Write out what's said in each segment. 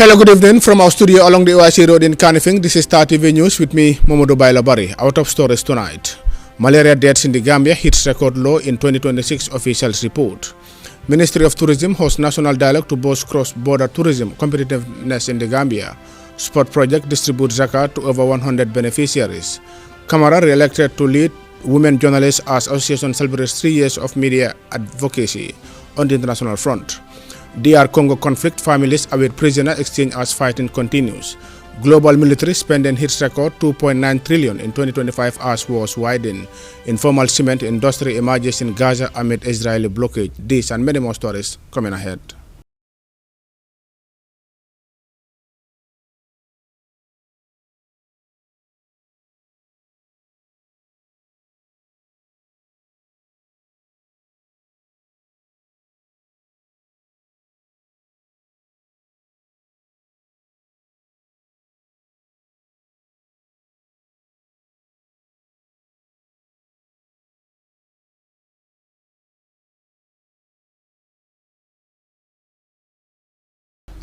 Hello, good evening from our studio along the OIC Road in Kanifing. This is Star TV News with me, Momodo Bailabari. Our top stories tonight. Malaria deaths in the Gambia hits record low in 2026 officials report. Ministry of Tourism hosts national dialogue to boost cross-border tourism competitiveness in the Gambia. Sport project distributes zakat to over 100 beneficiaries. Kamara re-elected to lead women journalists as association celebrates 3 years of media advocacy on the international front. DR Congo conflict families await prisoner exchange as fighting continues. Global military spending hits record 2.9 trillion in 2025 as wars widen. Informal cement industry emerges in Gaza amid Israeli blockade. This and many more stories coming ahead.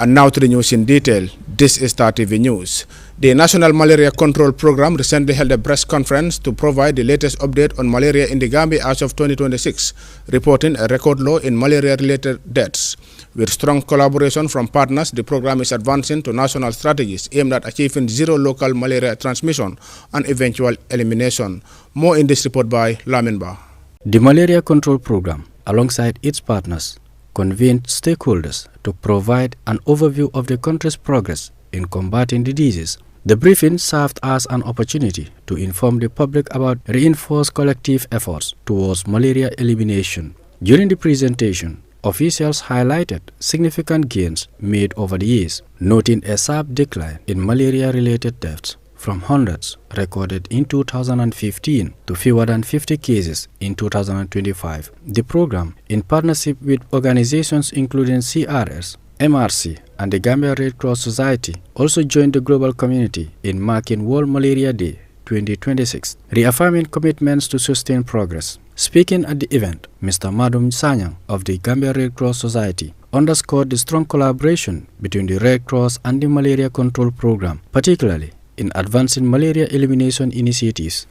And now to the news in detail. This is Star TV News. The National Malaria Control Program recently held a press conference to provide the latest update on malaria in the Gambia as of 2026, reporting a record low in malaria-related deaths. With strong collaboration from partners, the program is advancing to national strategies aimed at achieving zero local malaria transmission and eventual elimination. More in this report by Laminba. The Malaria Control Program, alongside its partners, convened stakeholders to provide an overview of the country's progress in combating the disease. The briefing served as an opportunity to inform the public about reinforced collective efforts towards malaria elimination. During the presentation, officials highlighted significant gains made over the years, noting a sharp decline in malaria-related deaths from hundreds recorded in 2015 to fewer than 50 cases in 2025. The program, in partnership with organizations including CRS, MRC, and the Gambia Red Cross Society, also joined the global community in marking World Malaria Day 2026, reaffirming commitments to sustain progress. Speaking at the event, Mr. Madum Sanyang of the Gambia Red Cross Society underscored the strong collaboration between the Red Cross and the Malaria Control Program, particularly in advancing malaria elimination initiatives.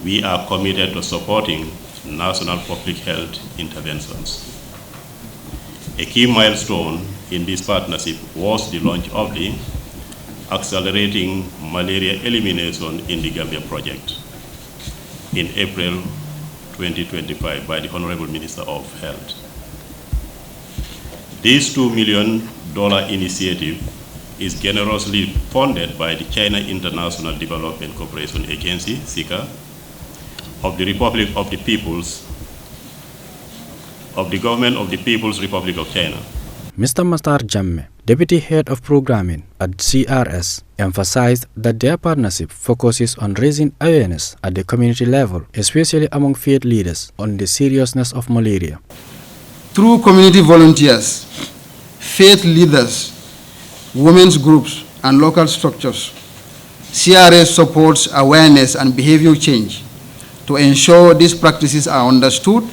We are committed to supporting national public health interventions. A key milestone in this partnership was the launch of the Accelerating Malaria Elimination in the Gambia project in April 2025 by the Honorable Minister of Health. This $2 million initiative is generously funded by the China International Development Cooperation Agency, (CICA), of the Republic of the People's, of the Government of the People's Republic of China. Mr. Mastar Jamme, Deputy Head of Programming at CRS, emphasized that their partnership focuses on raising awareness at the community level, especially among faith leaders, on the seriousness of malaria. Through community volunteers, faith leaders, women's groups, and local structures, CRS supports awareness and behavior change to ensure these practices are understood,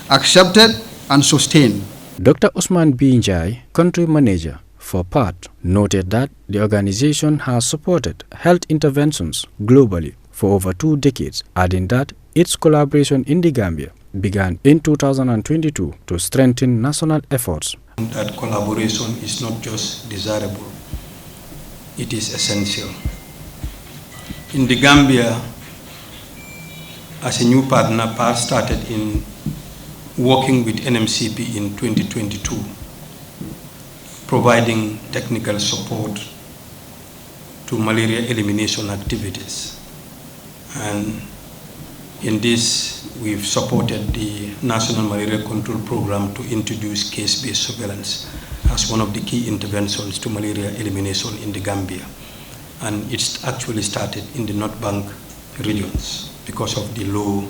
accepted, and sustained. Dr. Usman Binjai, country manager for PAT, noted that the organization has supported health interventions globally for over 2 decades, adding that its collaboration in the Gambia began in 2022 to strengthen national efforts. That collaboration is not just desirable, it is essential. In the Gambia, as a new partner, PAT started in working with NMCP in 2022, providing technical support to malaria elimination activities. And in this, we've supported the National Malaria Control Program to introduce case-based surveillance as one of the key interventions to malaria elimination in the Gambia. And it's actually started in the North Bank regions because of the low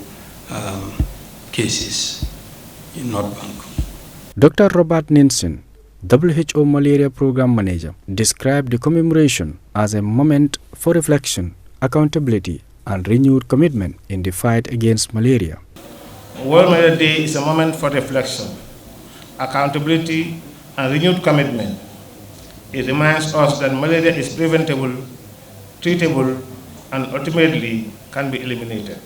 cases in North Bank. Dr. Robert Ninsen, WHO Malaria Program Manager, described the commemoration as a moment for reflection, accountability, and renewed commitment in the fight against malaria. World Malaria Day is a moment for reflection, accountability, and renewed commitment it reminds us that malaria is preventable, treatable, and ultimately can be eliminated.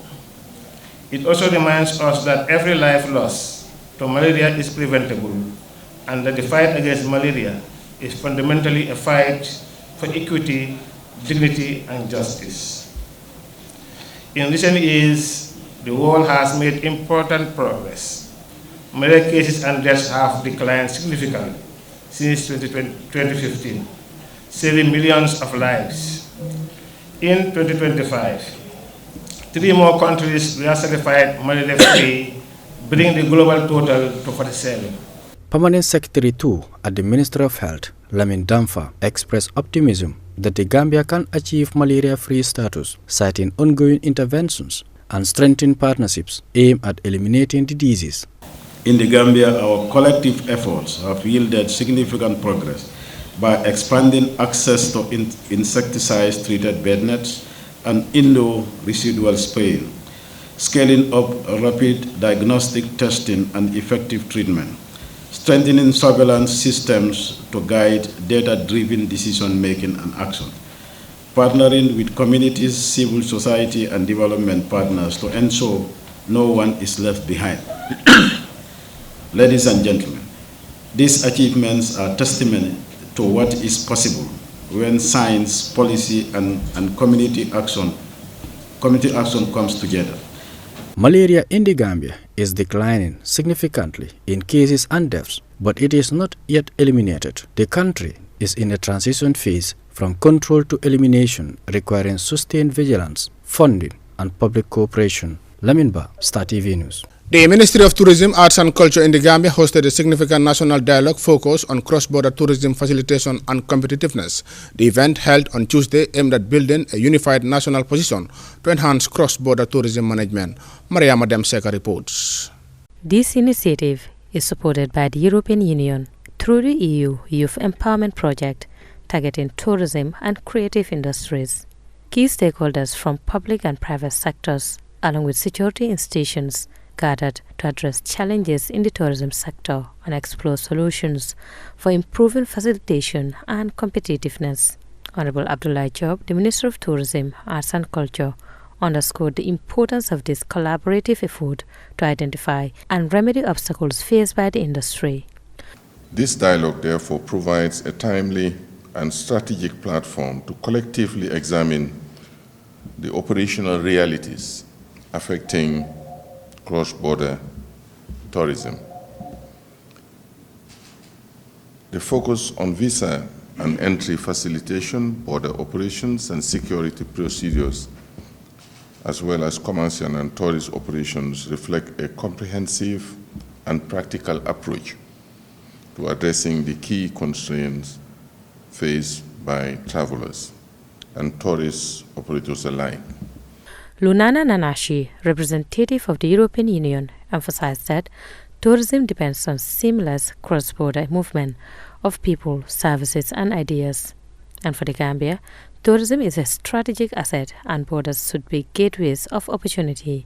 It also reminds us that every life lost to malaria is preventable, and that the fight against malaria is fundamentally a fight for equity, dignity, and justice. In recent years, the world has made important progress. Malaria cases and deaths have declined significantly since 2015, saving millions of lives. In 2025, 3 more countries were certified malaria-free, bringing the global total to 47. Permanent Secretary 2 at the Ministry of Health, Lamin Damfa, expressed optimism that the Gambia can achieve malaria-free status, citing ongoing interventions and strengthened partnerships aimed at eliminating the disease. In the Gambia, our collective efforts have yielded significant progress by expanding access to insecticide-treated bed nets and indoor residual spraying, scaling up rapid diagnostic testing and effective treatment, strengthening surveillance systems to guide data-driven decision-making and action, partnering with communities, civil society, and development partners to ensure no one is left behind. Ladies and gentlemen, these achievements are testimony to what is possible when science, policy, and community action comes together. Malaria in the Gambia is declining significantly in cases and deaths, but it is not yet eliminated. The country is in a transition phase from control to elimination, requiring sustained vigilance, funding, and public cooperation. Lamin Ba, Star TV News. The Ministry of Tourism, Arts and Culture in the Gambia hosted a significant national dialogue focused on cross-border tourism facilitation and competitiveness. The event held on Tuesday aimed at building a unified national position to enhance cross-border tourism management. Mariama Demseka reports. This initiative is supported by the European Union through the EU Youth Empowerment Project, targeting tourism and creative industries. Key stakeholders from public and private sectors, along with security institutions, gathered to address challenges in the tourism sector and explore solutions for improving facilitation and competitiveness. Honorable Abdullah Job, the Minister of Tourism, Arts and Culture, underscored the importance of this collaborative effort to identify and remedy obstacles faced by the industry. This dialogue, therefore, provides a timely and strategic platform to collectively examine the operational realities affecting cross-border tourism. The focus on visa and entry facilitation, border operations and security procedures, as well as commercial and tourist operations, reflect a comprehensive and practical approach to addressing the key constraints faced by travelers and tourist operators alike. Lunana Nanashi, representative of the European Union, emphasized that tourism depends on seamless cross-border movement of people, services, and ideas. And for the Gambia, tourism is a strategic asset and borders should be gateways of opportunity.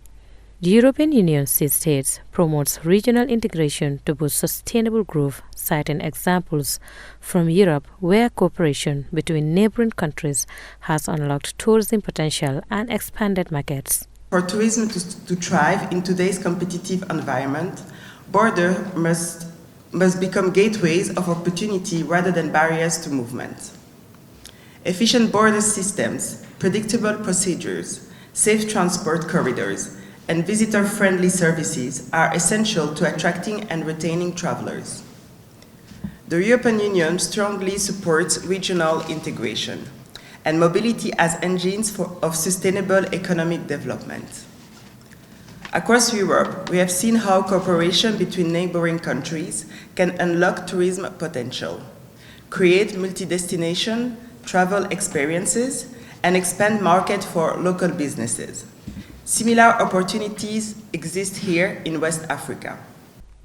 The European Union states promotes regional integration to boost sustainable growth, citing examples from Europe where cooperation between neighboring countries has unlocked tourism potential and expanded markets. For tourism to thrive in today's competitive environment, borders must become gateways of opportunity rather than barriers to movement. Efficient border systems, predictable procedures, safe transport corridors, and visitor-friendly services are essential to attracting and retaining travelers. The European Union strongly supports regional integration and mobility as engines of sustainable economic development. Across Europe, we have seen how cooperation between neighboring countries can unlock tourism potential, create multi-destination travel experiences, and expand market for local businesses. Similar opportunities exist here in West Africa.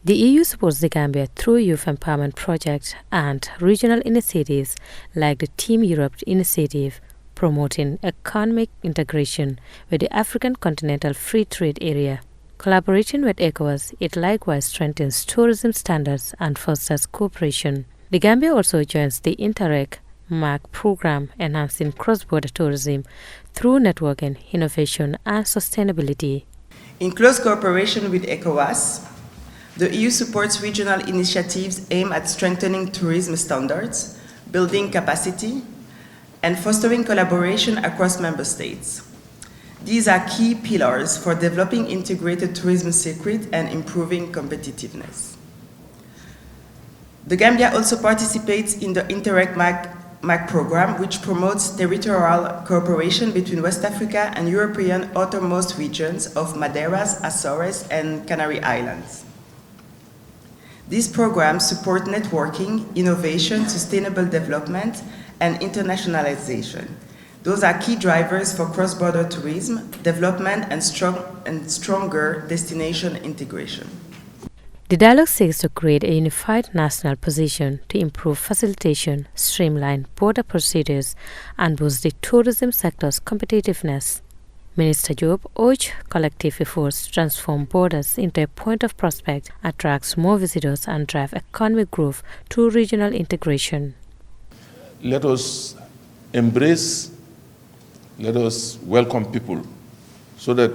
The EU supports the Gambia through Youth Empowerment Project and regional initiatives like the Team Europe initiative, promoting economic integration with the African Continental Free Trade Area. Collaboration with ECOWAS, it likewise strengthens tourism standards and fosters cooperation. The Gambia also joins the Interreg MAC program enhancing cross-border tourism through networking, innovation and sustainability. In close cooperation with ECOWAS, the EU supports regional initiatives aimed at strengthening tourism standards, building capacity, and fostering collaboration across member states. These are key pillars for developing integrated tourism circuit and improving competitiveness. The Gambia also participates in the Interreg MAC program, which promotes territorial cooperation between West Africa and European outermost regions of Madeiras, Azores, and Canary Islands. These programs support networking, innovation, sustainable development, and internationalization. Those are key drivers for cross-border tourism, development, and stronger destination integration. The dialogue seeks to create a unified national position to improve facilitation, streamline border procedures, and boost the tourism sector's competitiveness. Minister Job urged collective efforts to transform borders into a point of prospect, attract more visitors, and drive economic growth through regional integration. Let us embrace, let us welcome people so that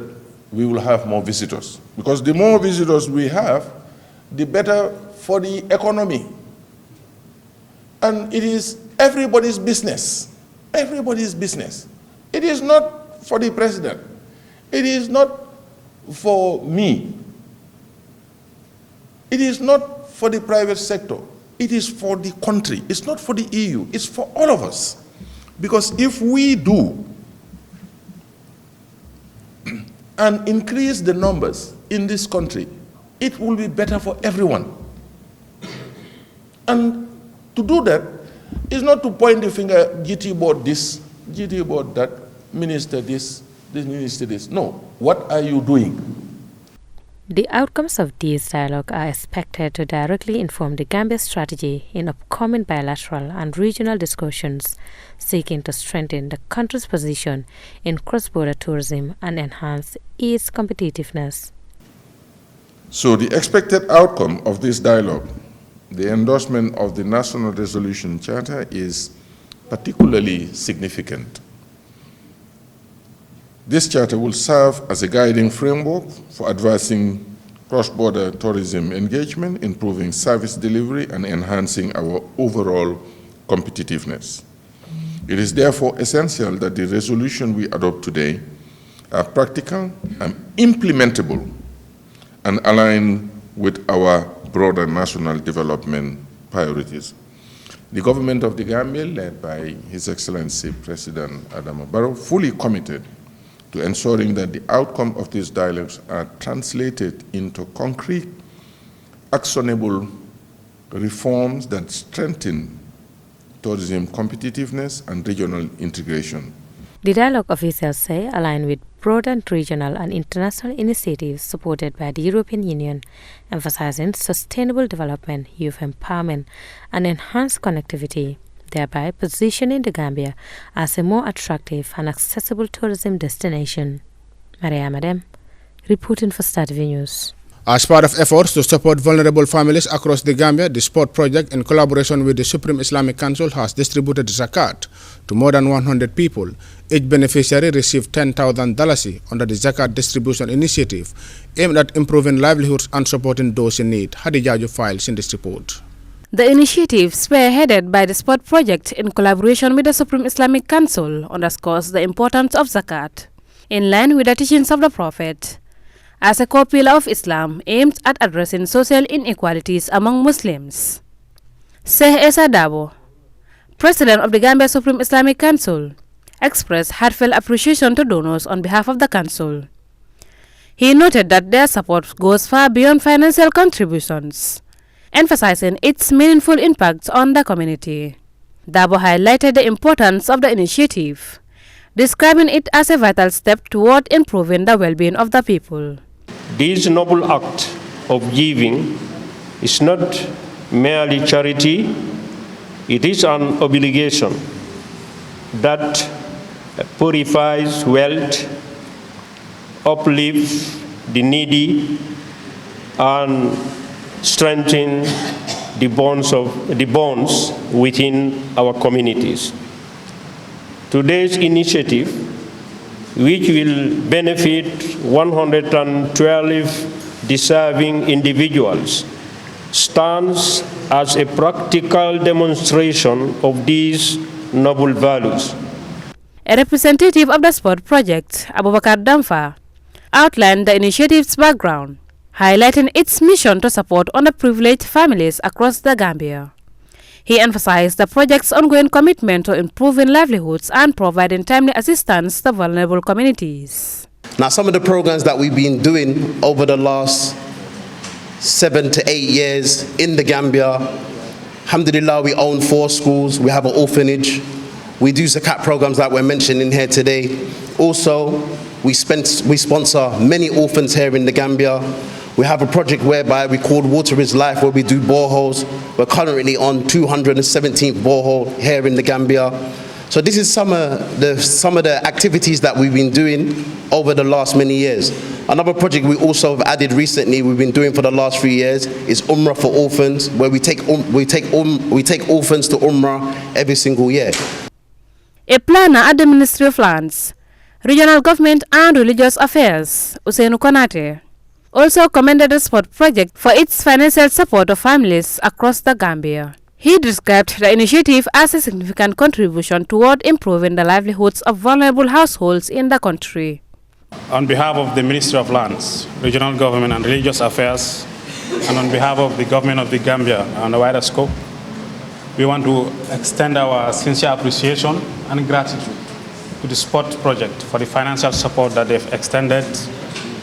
we will have more visitors. Because the more visitors we have, the better for the economy. And it is everybody's business. Everybody's business. It is not for the president. It is not for me. It is not for the private sector. It is for the country. It's not for the EU. It's for all of us. Because if we do and increase the numbers in this country, it will be better for everyone. And to do that is not to point the finger, GT bought this, GT bought that, minister this minister this. No. What are you doing? The outcomes of these dialogue are expected to directly inform the Gambia strategy in upcoming bilateral and regional discussions, seeking to strengthen the country's position in cross-border tourism and enhance its competitiveness. So the expected outcome of this dialogue, the endorsement of the National Resolution Charter, is particularly significant. This charter will serve as a guiding framework for advancing cross-border tourism engagement, improving service delivery, and enhancing our overall competitiveness. It is therefore essential that the resolution we adopt today are practical and implementable and align with our broader national development priorities. The government of the Gambia, led by His Excellency President Adama Barrow, fully committed to ensuring that the outcome of these dialogues are translated into concrete, actionable reforms that strengthen tourism competitiveness and regional integration. The dialogue officials say align with broader regional and international initiatives supported by the European Union, emphasizing sustainable development, youth empowerment, and enhanced connectivity, thereby positioning the Gambia as a more attractive and accessible tourism destination. Maria Madem, reporting for Star TV News. As part of efforts to support vulnerable families across the Gambia, the Sport Project, in collaboration with the Supreme Islamic Council, has distributed zakat to more than 100 people. Each beneficiary received $10,000 under the Zakat Distribution Initiative, aimed at improving livelihoods and supporting those in need. Hadijaju files in this report. The initiative, spearheaded by the Sport Project in collaboration with the Supreme Islamic Council, underscores the importance of zakat, in line with the teachings of the Prophet, as a core pillar of Islam aimed at addressing social inequalities among Muslims. Sheikh Esa Dabo, President of the Gambia Supreme Islamic Council, expressed heartfelt appreciation to donors on behalf of the Council. He noted that their support goes far beyond financial contributions, emphasizing its meaningful impact on the community. Dabo highlighted the importance of the initiative, describing it as a vital step toward improving the well-being of the people. This noble act of giving is not merely charity, it is an obligation that purifies wealth, uplifts the needy, and strengthens the bonds within our communities. Today's initiative, which will benefit 112 deserving individuals, stands as a practical demonstration of these noble values. A representative of the sport project, Abubakar Damfa, outlined the initiative's background, highlighting its mission to support underprivileged families across the Gambia. He emphasized the project's ongoing commitment to improving livelihoods and providing timely assistance to vulnerable communities. Now, some of the programs that we've been doing over the last 7 to 8 years in the Gambia, alhamdulillah, we own 4 schools, we have an orphanage, we do zakat programs that we're mentioning here today. Also, we sponsor many orphans here in the Gambia. We have a project whereby we call Water is Life, where we do boreholes. We're currently on 217th borehole here in the Gambia. So this is some of the activities that we've been doing over the last many years. Another project we also have added recently, we've been doing for the last 3 years, is Umrah for orphans, where we take orphans to Umrah every single year. A planner at the Ministry of Lands, Regional Government and Religious Affairs, Usainu Konate, also commended the sport project for its financial support of families across the Gambia. He described the initiative as a significant contribution toward improving the livelihoods of vulnerable households in the country. On behalf of the Ministry of Lands, Regional Government and Religious Affairs, and on behalf of the Government of the Gambia and the wider scope, we want to extend our sincere appreciation and gratitude to the sport project for the financial support that they've extended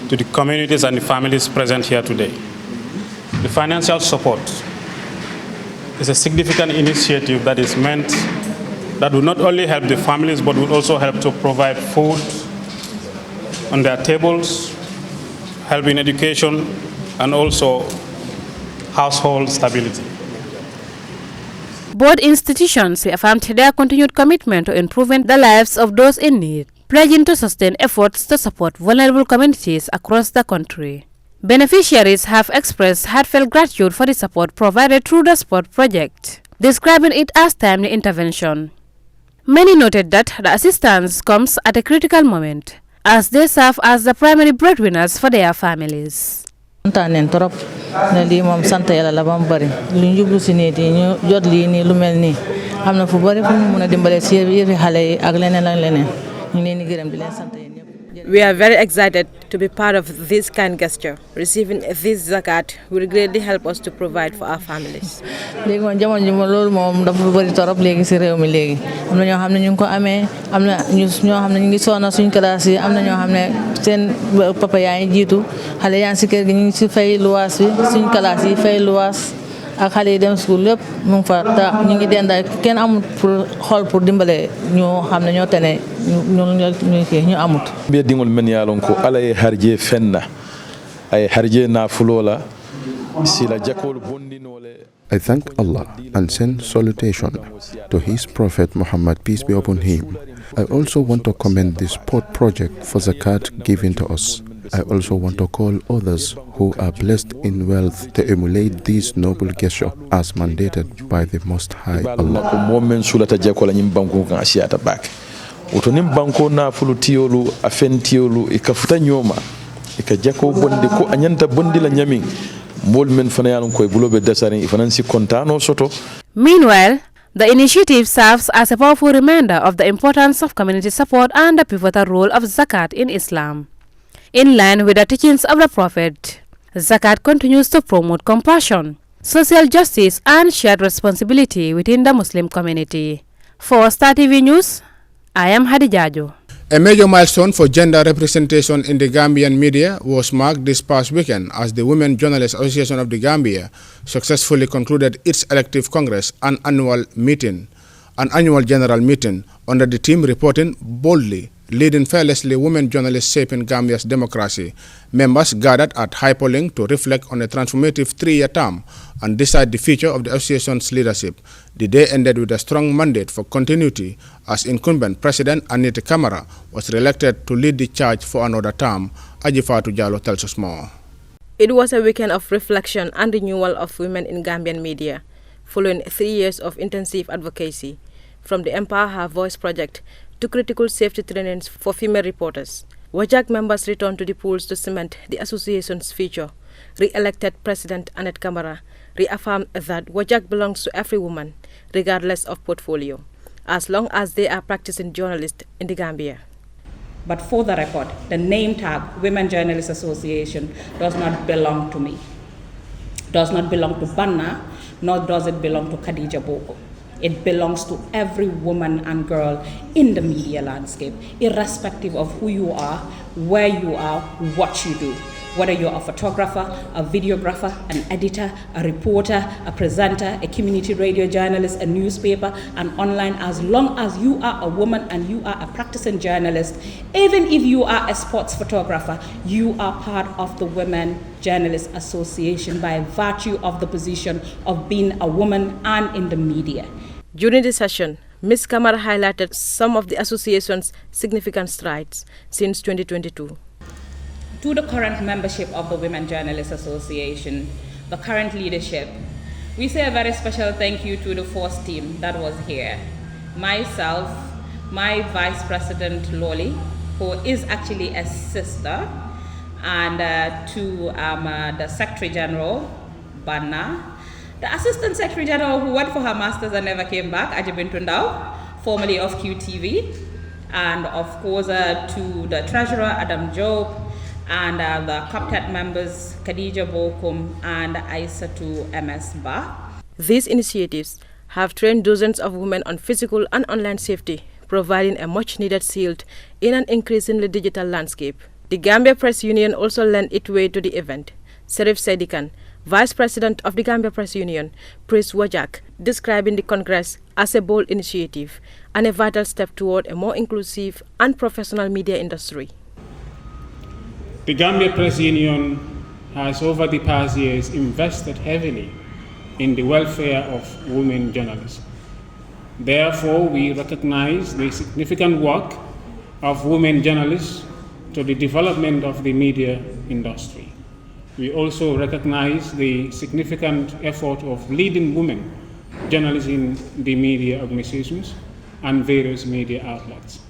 to the communities and the families present here today. The financial support is a significant initiative that is meant that will not only help the families but will also help to provide food on their tables, help in education, and also household stability. Both institutions affirmed their continued commitment to improving the lives of those in need, pledging to sustain efforts to support vulnerable communities across the country. Beneficiaries have expressed heartfelt gratitude for the support provided through the sport project, describing it as timely intervention. Many noted that the assistance comes at a critical moment, as they serve as the primary breadwinners for their families. Kontaan torop ne lii moom sant Yàlla la ba mu bari lu ñu jublu si nit yi ñu jot lii nii lu mel nii am na fu bari fu ñu mën a dimbale si yëfi xale yi ak leneen ak leneen ñu leen di gërëm di leen sant yéen ñëpp. We are very excited to be part of this kind gesture. Receiving this zakat will greatly help us to provide for our families. léegi moom jamono ji loolu moom dafa bari torop léegi si réew mi léegi am na ñoo xam ne ñu ngi ko amee am na ñoo xam ne ñu ngi sonn suñ classe yi am na ñoo xam ne seen papa yaa ngi jiitu xale yaa ngi si kër gi ñu ngi si fay luwaas bi suñ classe yi fay luwaas ak xale yi dem school lépp mu ngi fa ta ñu ngi denda kenn amul pour xool pour dimbale ñoo xam ne ñoo tene ñu amut. Be dingol men yalon ko ala e harje fenna ay harje na fulola sila jakol bondinole. I thank Allah and send salutation to His Prophet Muhammad, peace be upon him. I also want to commend the sport project for zakat given to us. I also want to call others who are blessed in wealth to emulate this noble gesture as mandated by the Most High Allah. Utonim banko na fulutiolu afentiolu ikafuta nyoma ikajako bondi ko anyanta bondi la nyaming mol men fana yalon koy bulobe dasarin ifanansi kontano soto. Meanwhile, the initiative serves as a powerful reminder of the importance of community support and the pivotal role of zakat in Islam. In line with the teachings of the Prophet, zakat continues to promote compassion, social justice and shared responsibility within the Muslim community. For Star TV News, I am Hadijajo. A major milestone for gender representation in the Gambian media was marked this past weekend as the Women Journalists Association of the Gambia successfully concluded its elective congress and annual general meeting under the theme reporting boldly, leading fearlessly women journalists shaping Gambia's democracy. Members gathered at Hyperlink to reflect on a transformative 3-year term and decide the future of the association's leadership. The day ended with a strong mandate for continuity as incumbent President Anita Kamara was re-elected to lead the charge for another term. Ajifatu Jallo tells us more. It was a weekend of reflection and renewal of women in Gambian media, following 3 years of intensive advocacy, from the Empower Her Voice project to critical safety trainings for female reporters. WAJAC members returned to the polls to cement the association's future. Re-elected President Annette Camara reaffirmed that WAJAC belongs to every woman, regardless of portfolio, as long as they are practicing journalists in the Gambia. But for the record, the name tag Women Journalists Association does not belong to me, does not belong to Banna, nor does it belong to Khadija Boko. It belongs to every woman and girl in the media landscape, irrespective of who you are, where you are, what you do. Whether you're a photographer, a videographer, an editor, a reporter, a presenter, a community radio journalist, a newspaper, and online, as long as you are a woman and you are a practicing journalist, even if you are a sports photographer, you are part of the Women Journalists Association by virtue of the position of being a woman and in the media. During the session, Ms. Kamara highlighted some of the association's significant strides since 2022. To the current membership of the Women Journalists Association, the current leadership, we say a very special thank you to the force team that was here. Myself, my Vice President Loli, who is actually a sister, and to the Secretary General, Banna, the Assistant Secretary General who went for her Masters and never came back, Ajibin Tundao, formerly of QTV, and of course to the Treasurer, Adam Job, and the COPTET members, Khadija Bokum and Aisatu MS Ba. These initiatives have trained dozens of women on physical and online safety, providing a much-needed shield in an increasingly digital landscape. The Gambia Press Union also lent its way to the event. Serif Sedikan, Vice President of the Gambia Press Union, praised WAJAC, describing the Congress as a bold initiative and a vital step toward a more inclusive and professional media industry. The Gambia Press Union has over the past years invested heavily in the welfare of women journalists. Therefore, we recognize the significant work of women journalists to the development of the media industry. We also recognize the significant effort of leading women journalists in the media organizations and various media outlets.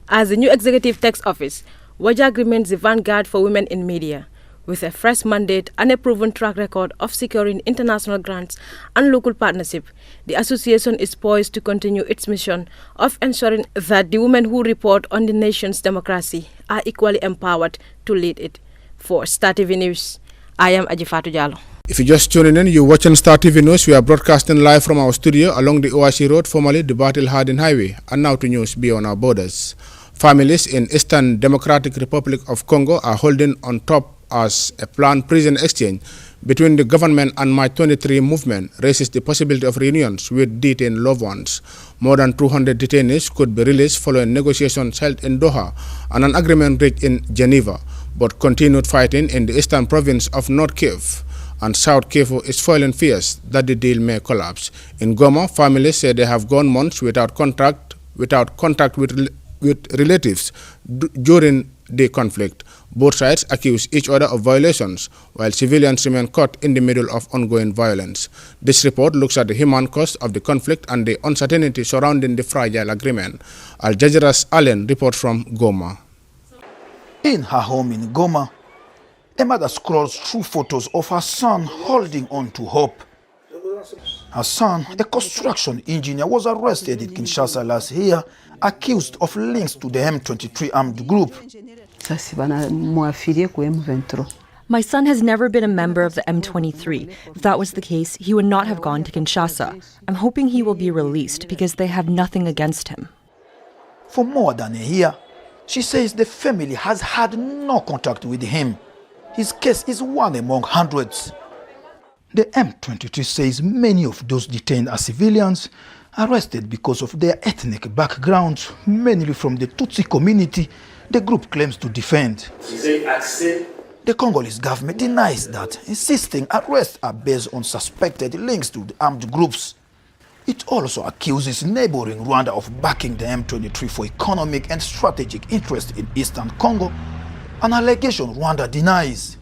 As the new executive tax office, WAJAC remains the vanguard for women in media, with a fresh mandate and a proven track record of securing international grants and local partnership. The association is poised to continue its mission of ensuring that the women who report on the nation's democracy are equally empowered to lead it. For Star TV News, I am Ajifatu Jallo. If you're just tuning in, you're watching Star TV News. We are broadcasting live from our studio along the OIC Road, formerly the Battle Hardin Highway, and now to news beyond our borders. Families in Eastern Democratic Republic of Congo are holding on top as a planned prison exchange between the government and My 23 movement raises the possibility of reunions with detained loved ones. More than 200 detainees could be released following negotiations held in Doha and an agreement reached in Geneva, but continued fighting in the eastern province of North Kivu and South Kivu is fueling fears that the deal may collapse. In Goma, families say they have gone months without contact with relatives during the conflict. Both sides accuse each other of violations, while civilians remain caught in the middle of ongoing violence. This report looks at the human cost of the conflict and the uncertainty surrounding the fragile agreement. Al Jazeera's Allen reports from Goma. In her home in Goma, a mother scrolls through photos of her son holding on to hope. Her son, a construction engineer, was arrested in Kinshasa last year, accused of links to the M23 armed group. My son has never been a member of the M23. If that was the case, he would not have gone to Kinshasa. I'm hoping he will be released because they have nothing against him. For more than a year, she says the family has had no contact with him. His case is one among hundreds. The M23 says many of those detained are civilians arrested because of their ethnic backgrounds, mainly from the Tutsi community the group claims to defend. The Congolese government denies that, insisting arrests are based on suspected links to the armed groups. It also accuses neighboring Rwanda of backing the M23 for economic and strategic interest in eastern Congo, an allegation Rwanda denies.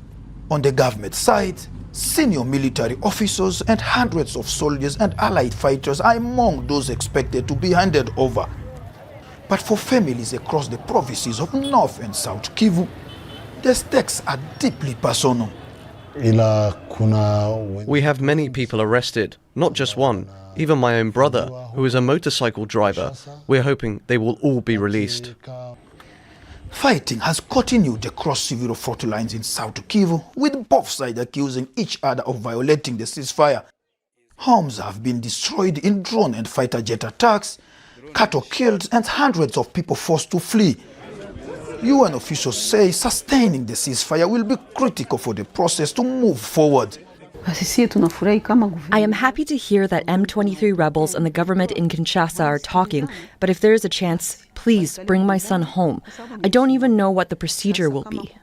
On the government side, senior military officers and hundreds of soldiers and allied fighters are among those expected to be handed over. But for families across the provinces of North and South Kivu, the stakes are deeply personal. We have many people arrested, not just one, even my own brother, who is a motorcycle driver. We're hoping they will all be released. Fighting has continued across several front lines in South Kivu, with both sides accusing each other of violating the ceasefire. Homes have been destroyed in drone and fighter jet attacks, cattle killed, and hundreds of people forced to flee. UN officials say sustaining the ceasefire will be critical for the process to move forward. I am happy to hear that M23 rebels and the government in Kinshasa are talking, but if there is a chance, please bring my son home. I don't even know what the procedure will be.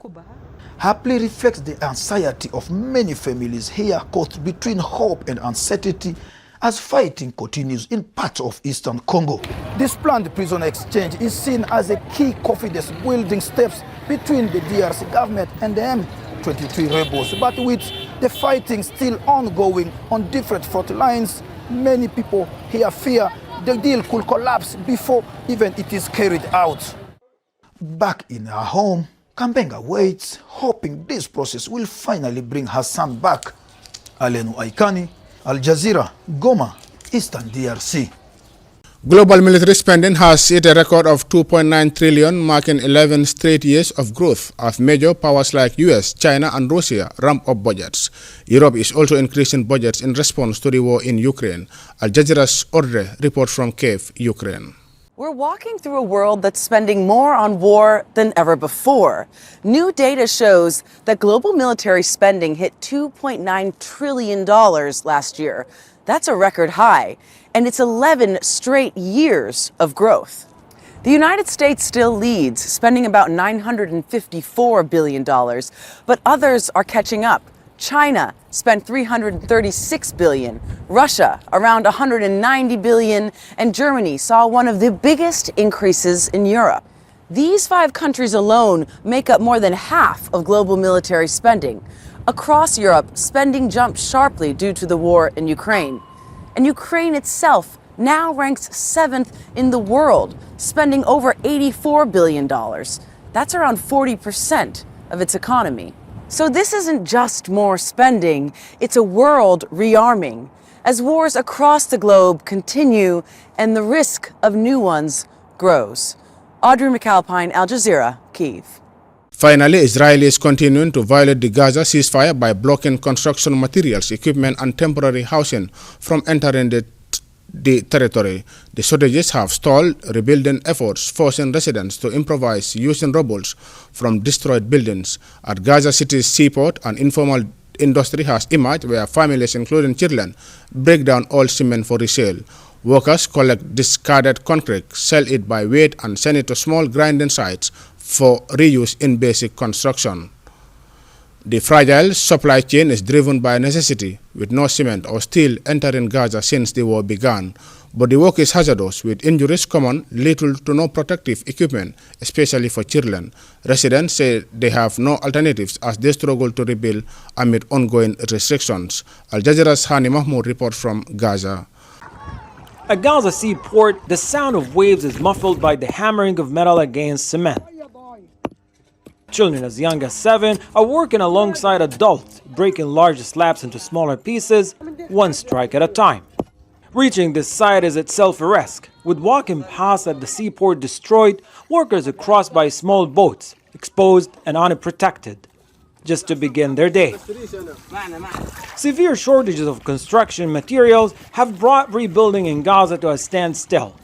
Her plea reflects the anxiety of many families here caught between hope and uncertainty as fighting continues in parts of eastern Congo. This planned prisoner exchange is seen as a key confidence building steps between the DRC government and the M23 rebels, but with the fighting still ongoing on different front lines, many people here fear the deal could collapse before even it is carried out. Back in her home, Kambenga waits, hoping this process will finally bring her son back. Alenu Aikani, Al Jazeera, Goma, Eastern DRC. Global military spending has hit a record of 2.9 trillion, marking 11 straight years of growth as major powers like US, China and Russia ramp up budgets. Europe is also increasing budgets in response to the war in Ukraine. Al Jazeera's Ordre reports from Kiev, Ukraine. We're walking through a world that's spending more on war than ever before. New data shows that global military spending hit $2.9 trillion last year. That's a record high, and it's 11 straight years of growth. The United States still leads, spending about $954 billion, but others are catching up. China spent $336 billion, Russia around $190 billion, and Germany saw one of the biggest increases in Europe. These 5 countries alone make up more than half of global military spending. Across Europe, spending jumped sharply due to the war in Ukraine. And Ukraine itself now ranks 7th in the world, spending over $84 billion. That's around 40% of its economy. So this isn't just more spending, it's a world rearming, as wars across the globe continue and the risk of new ones grows. Audrey McAlpine, Al Jazeera, Kyiv. Finally, Israel is continuing to violate the Gaza ceasefire by blocking construction materials, equipment and temporary housing from entering the territory. The shortages have stalled rebuilding efforts, forcing residents to improvise using rubble from destroyed buildings. At Gaza City's seaport, an informal industry has emerged where families, including children, break down old cement for resale. Workers collect discarded concrete, sell it by weight, and send it to small grinding sites for reuse in basic construction. The fragile supply chain is driven by necessity, with no cement or steel entering Gaza since the war began. But the work is hazardous, with injuries common, little to no protective equipment, especially for children. Residents say they have no alternatives as they struggle to rebuild amid ongoing restrictions. Al Jazeera's Hani Mahmoud reports from Gaza. At Gaza seaport, the sound of waves is muffled by the hammering of metal against cement. Children as young as 7 are working alongside adults, breaking large slabs into smaller pieces, one strike at a time. Reaching this site is itself a risk. With walking paths at the seaport destroyed, workers are crossed by small boats, exposed and unprotected, just to begin their day. Severe shortages of construction materials have brought rebuilding in Gaza to a standstill.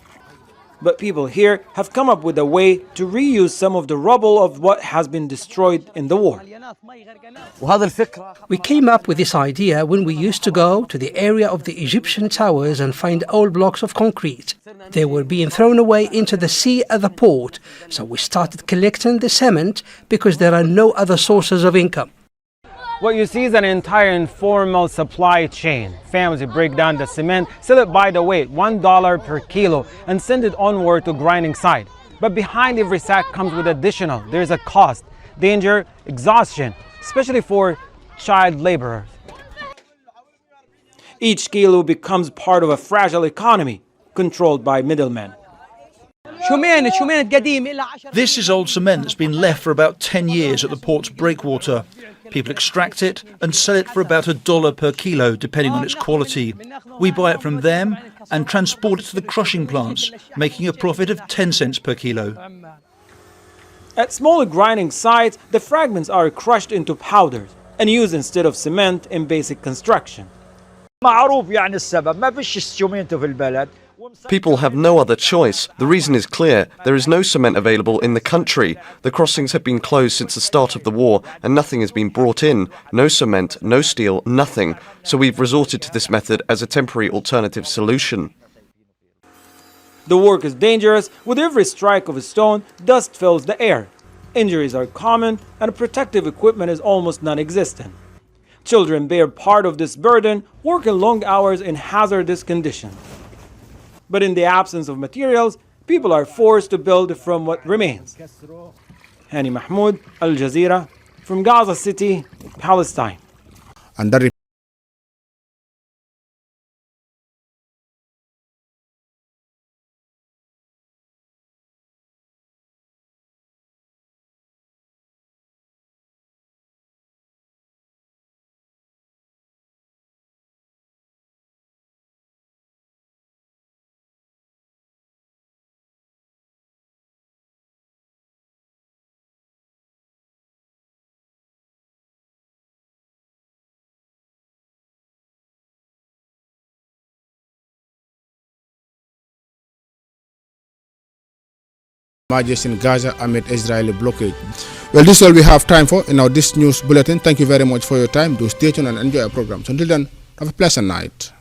But people here have come up with a way to reuse some of the rubble of what has been destroyed in the war. We came up with this idea when we used to go to the area of the Egyptian towers and find old blocks of concrete. They were being thrown away into the sea at the port, so we started collecting the cement because there are no other sources of income. What you see is an entire informal supply chain. Families break down the cement, sell it by the weight, $1 per kilo, and send it onward to grinding site. But behind every sack comes with additional. There's a cost, danger, exhaustion, especially for child laborers. Each kilo becomes part of a fragile economy controlled by middlemen. This is old cement that's been left for about 10 years at the port's breakwater. People extract it and sell it for about $1 per kilo, depending on its quality. We buy it from them and transport it to the crushing plants, making a profit of 10 cents per kilo. At smaller grinding sites, the fragments are crushed into powders and used instead of cement in basic construction. People have no other choice. The reason is clear. There is no cement available in the country. The crossings have been closed since the start of the war and nothing has been brought in. No cement, no steel, nothing. So we've resorted to this method as a temporary alternative solution. The work is dangerous. With every strike of a stone, dust fills the air. Injuries are common and protective equipment is almost non-existent. Children bear part of this burden, working long hours in hazardous conditions. But in the absence of materials, people are forced to build from what remains. Hani Mahmoud, Al Jazeera, from Gaza City, Palestine. And that emerges in Gaza amid Israeli blockade. Well, this is all we have time for in our This News Bulletin. Thank you very much for your time. Do stay tuned and enjoy our programs. Until then, have a pleasant night.